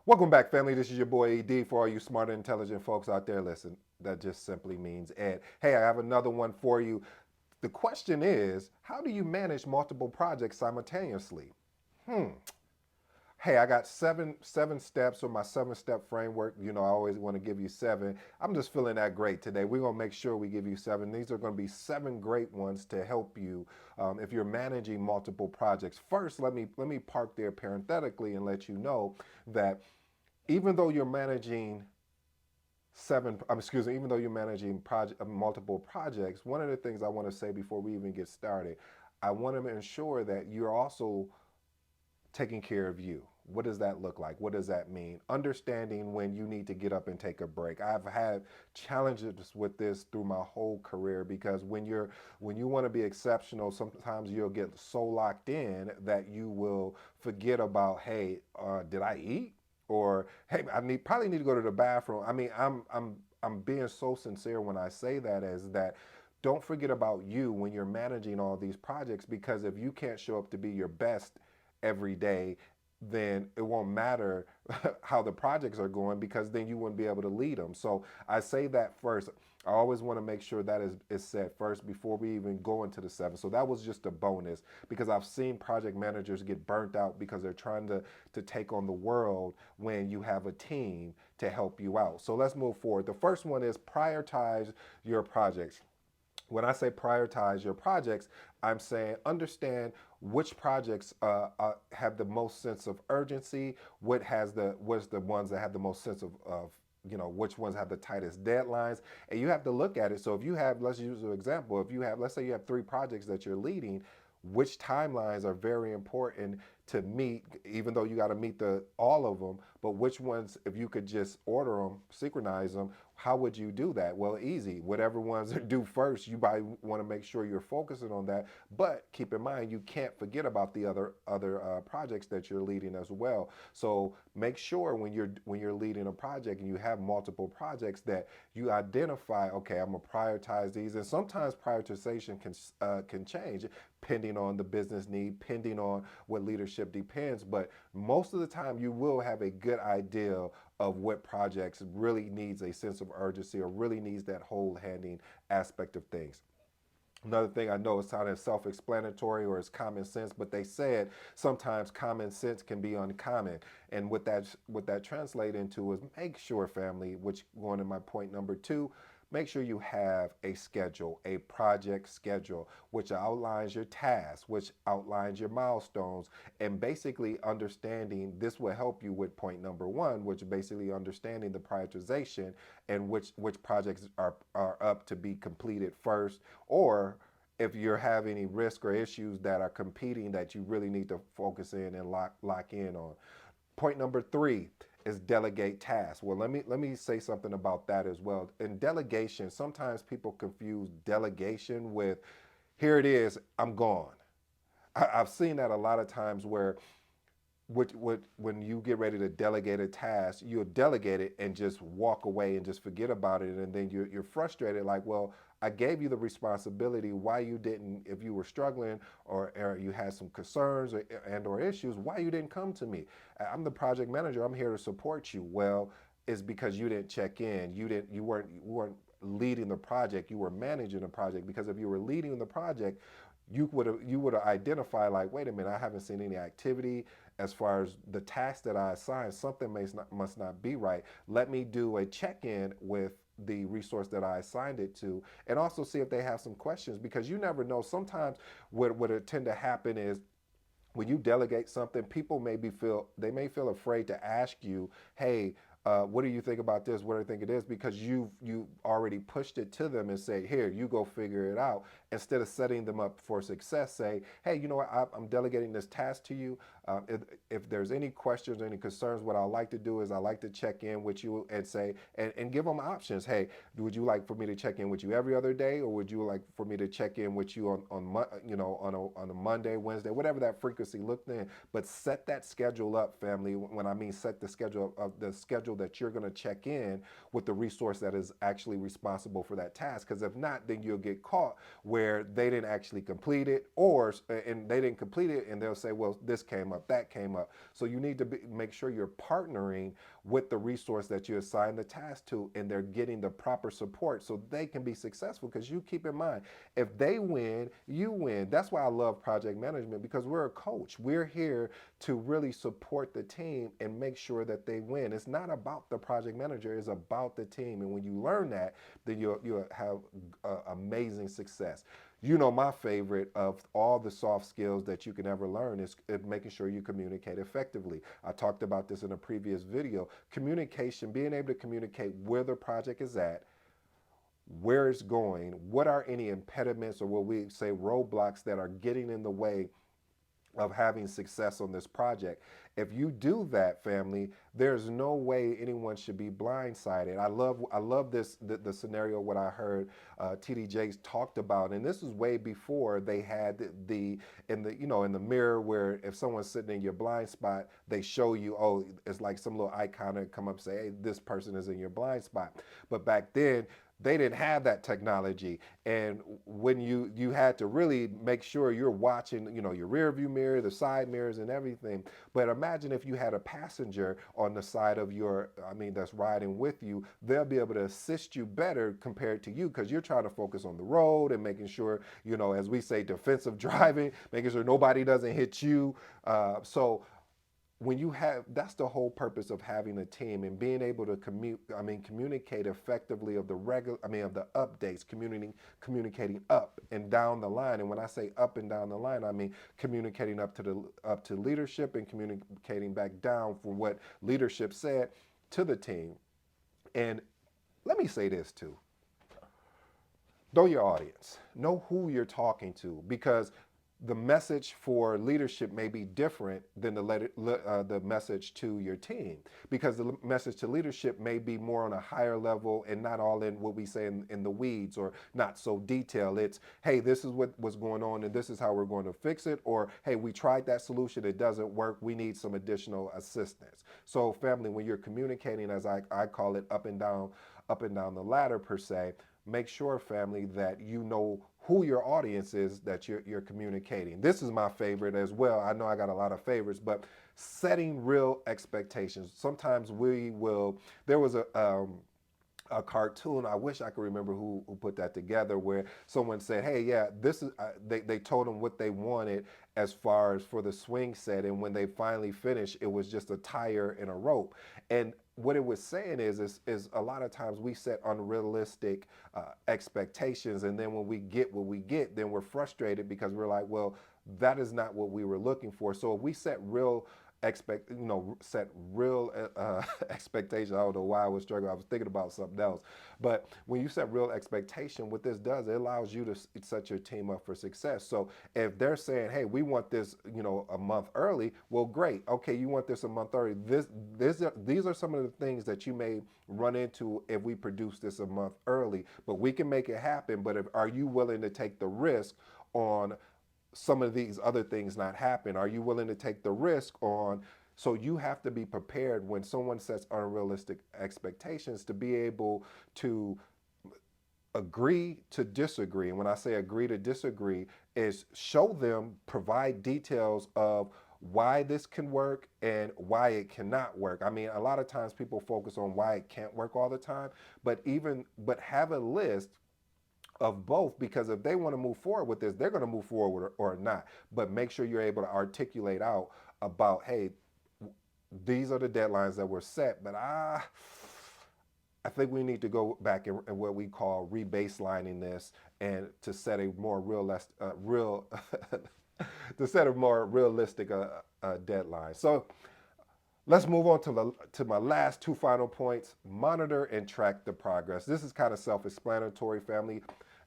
Welcome back, family. This is your boy ED. For all you smart and intelligent folks out there, listen, that just simply means Ed. Hey, I have another one for you. The question is, how do you manage multiple projects simultaneously? Hmm. Hey, I got seven steps or my 7-step framework. You know, I always want to give you seven. I'm just feeling that great today. We're gonna make sure we give you seven. These are gonna be seven great ones to help you if you're managing multiple projects. First, let me park there parenthetically and let you know that even though you're managing even though you're managing multiple projects, one of the things I want to say before we even get started, I want to ensure that you're also taking care of you. What does that look like? What does that mean? Understanding when you need to get up and take a break. I've had challenges with this through my whole career because when you want to be exceptional, sometimes you'll get so locked in that you will forget about, hey, did I eat? Or hey, probably need to go to the bathroom. I mean, I'm being so sincere when I say that, as that don't forget about you when you're managing all these projects, because if you can't show up to be your best every day, then it won't matter how the projects are going, because then you wouldn't be able to lead them. So I say that first. I always want to make sure that is said first before we even go into the seven. So that was just a bonus, because I've seen project managers get burnt out because they're trying to take on the world when you have a team to help you out. So let's move forward. The first one is prioritize your projects. When I say prioritize your projects, I'm saying understand which projects have the most sense of urgency. What's the ones that have the most sense of which ones have the tightest deadlines, and you have to look at it. So if you have, let's use an example. If you have, let's say you have 3 projects that you're leading, which timelines are very important to meet, even though you got to meet the all of them, but which ones, if you could just order them, synchronize them, how would you do that? Well, easy. Whatever ones are due first, you might want to make sure you're focusing on that. But keep in mind, you can't forget about the other projects that you're leading as well. So make sure when you're leading a project and you have multiple projects, that you identify, okay, I'm gonna prioritize these. And sometimes prioritization can change depending on the business need, depending on what leadership depends. But most of the time, you will have a good idea of what projects really needs a sense of urgency or really needs that whole handing aspect of things. Another thing, I know it's kind of self-explanatory or it's common sense, but they said sometimes common sense can be uncommon. And what that translates into is, make sure, family, which going to my point number two, make sure you have a schedule, a project schedule, which outlines your tasks, which outlines your milestones, and basically understanding this will help you with point number one, which basically understanding the prioritization and which projects are up to be completed first, or if you're having any risk or issues that are competing that you really need to focus in and lock in on. Point number three is delegate tasks. Well, let me say something about that as well. In delegation, sometimes people confuse delegation with, here it is, I'm gone. I've seen that a lot of times where when you get ready to delegate a task, you'll delegate it and just walk away and just forget about it, and then you're frustrated. Like, well, I gave you the responsibility. Why you didn't? If you were struggling or you had some concerns or issues, why you didn't come to me? I'm the project manager. I'm here to support you. Well, it's because you didn't check in. You weren't leading the project. You were managing the project. Because if you were leading the project, you would have identified, like, wait a minute, I haven't seen any activity as far as the task that I assigned. Something must not be right. Let me do a check-in with the resource that I assigned it to, and also see if they have some questions, because you never know. Sometimes what would tend to happen is, when you delegate something, people may feel afraid to ask you, hey, what do you think about this? What do you think it is? Because you already pushed it to them and say, here, you go figure it out. Instead of setting them up for success, say, hey, you know what? I'm delegating this task to you. If there's any questions or any concerns, what I like to do is I like to check in with you and say, and give them options. Hey, would you like for me to check in with you every other day, or would you like for me to check in with you on a Monday, Wednesday, whatever that frequency looked in? But set that schedule up, family. When I mean set the schedule that you're going to check in with the resource that is actually responsible for that task. Because if not, then you'll get caught where they didn't actually complete it, or and they didn't complete it, and they'll say, well, this came up, that came up. So you need to make sure you're partnering with the resource that you assign the task to, and they're getting the proper support so they can be successful. Because you keep in mind, if they win, you win. That's why I love project management, because we're a coach. We're here to really support the team and make sure that they win. It's not about the project manager, it's about the team. And when you learn that, then you'll have amazing success. You know, my favorite of all the soft skills that you can ever learn is making sure you communicate effectively. I talked about this in a previous video. Communication, being able to communicate where the project is at, where it's going, what are any impediments or what we say roadblocks that are getting in the way of having success on this project. If you do that, family, there's no way anyone should be blindsided. I love this the scenario what I heard TD Jakes talked about, and this was way before they had in the in the mirror, where if someone's sitting in your blind spot, they show you, oh, it's like some little icon that come up say, hey, this person is in your blind spot. But back then, they didn't have that technology, and when you had to really make sure you're watching, your rear view mirror, the side mirrors, and everything. But imagine if you had a passenger on the side of that's riding with you. They'll be able to assist you better compared to you, because you're trying to focus on the road and making sure, as we say, defensive driving, making sure nobody doesn't hit you. So when you have, that's the whole purpose of having a team, and being able to communicate effectively of the of the updates, communicating up and down the line. And when I say up and down the line, I mean communicating up to leadership, and communicating back down for what leadership said to the team. And let me say this too: know your audience, know who you're talking to, because the message for leadership may be different than the message to your team, because the message to leadership may be more on a higher level and not all in what we say in the weeds, or not so detailed. It's, hey, this is what's going on and this is how we're going to fix it, or hey, we tried that solution, it doesn't work, we need some additional assistance. So family, when you're communicating, as I call it, up and down the ladder per se, make sure, family, that you know who your audience is that you're communicating. This is my favorite as well. I know I got a lot of favorites, but setting real expectations. Sometimes there was a cartoon, I wish I could remember who put that together, where someone said, hey, yeah, this is, they told them what they wanted as far as for the swing set, and when they finally finished, it was just a tire and a rope. And what it was saying is a lot of times we set unrealistic expectations, and then when we get what we get, then we're frustrated, because we're like, well, that is not what we were looking for. So if we set real expectations. I don't know why I was struggling. I was thinking about something else. But when you set real expectation, what this does, it allows you to set your team up for success. So if they're saying, hey, we want this, a month early, well, great. Okay, you want this a month early. These are some of the things that you may run into if we produce this a month early, but we can make it happen. But are you willing to take the risk on some of these other things not happen? Are you willing to take the risk on? So you have to be prepared when someone sets unrealistic expectations, to be able to agree to disagree. And when I say agree to disagree, is show them, provide details of why this can work and why it cannot work. I mean, a lot of times people focus on why it can't work all the time, but have a list of both, because if they want to move forward with this, they're going to move forward or not. But make sure you're able to articulate out about, hey, these are the deadlines that were set, but I think we need to go back and what we call rebaselining this, and to set a more to set a more realistic deadline. So let's move on to my last two final points: monitor and track the progress. This is kind of self-explanatory, family.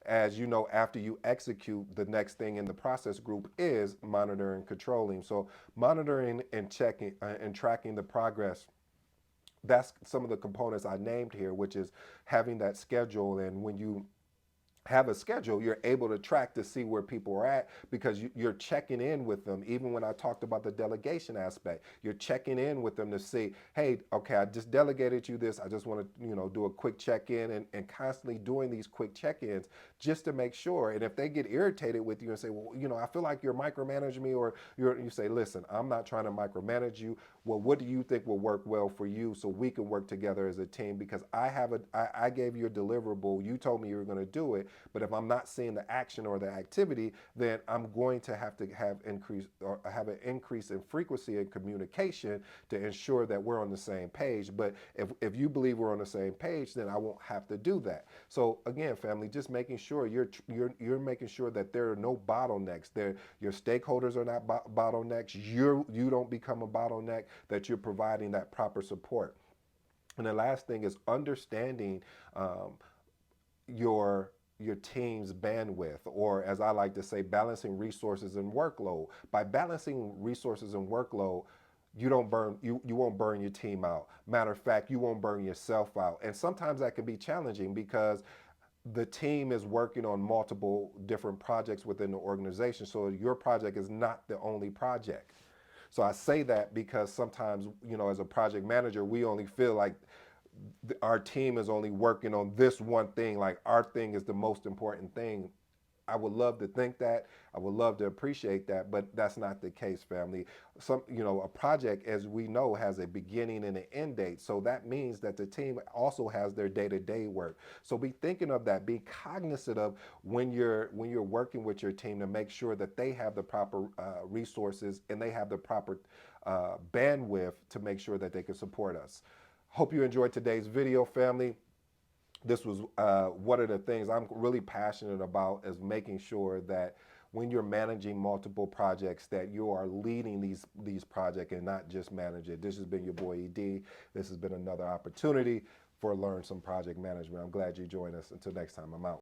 As you know, after you execute, the next thing in the process group is monitoring and controlling. So monitoring and checking and tracking the progress, that's some of the components I named here, which is having that schedule. And when you have a schedule, you're able to track to see where people are at because you're checking in with them. Even when I talked about the delegation aspect, you're checking in with them to see, hey, okay, I just delegated you this. I just want to, do a quick check-in, and constantly doing these quick check-ins just to make sure. And if they get irritated with you and say, well, I feel like you're micromanaging me, or you say, listen, I'm not trying to micromanage you. Well, what do you think will work well for you so we can work together as a team? Because I gave you a deliverable. You told me you were going to do it, but if I'm not seeing the action or the activity, then I'm going to have an increase in frequency and communication to ensure that we're on the same page. But if you believe we're on the same page, then I won't have to do that. So again, family, just making sure you're making sure that there are no bottlenecks. Your stakeholders are not bottlenecks. You don't become a bottleneck. That you're providing that proper support. And the last thing is understanding um, your team's bandwidth, or as I like to say, balancing resources and workload. By balancing resources and workload, you won't burn your team out. Matter of fact, you won't burn yourself out. And sometimes that can be challenging because the team is working on multiple different projects within the organization. So your project is not the only project. So I say that because sometimes, as a project manager, we only feel like our team is only working on this one thing, like our thing is the most important thing. I would love to think that. I would love to appreciate that, but that's not the case, family. A project, as we know, has a beginning and an end date. So that means that the team also has their day-to-day work. So be thinking of that. Be cognizant of when you're working with your team to make sure that they have the proper resources and they have the proper bandwidth to make sure that they can support us. Hope you enjoyed today's video, family. This was one of the things I'm really passionate about, is making sure that when you're managing multiple projects, that you are leading these projects and not just manage it. This has been your boy ED. This has been another opportunity for Learn Some Project Management. I'm glad you joined us. Until next time, I'm out.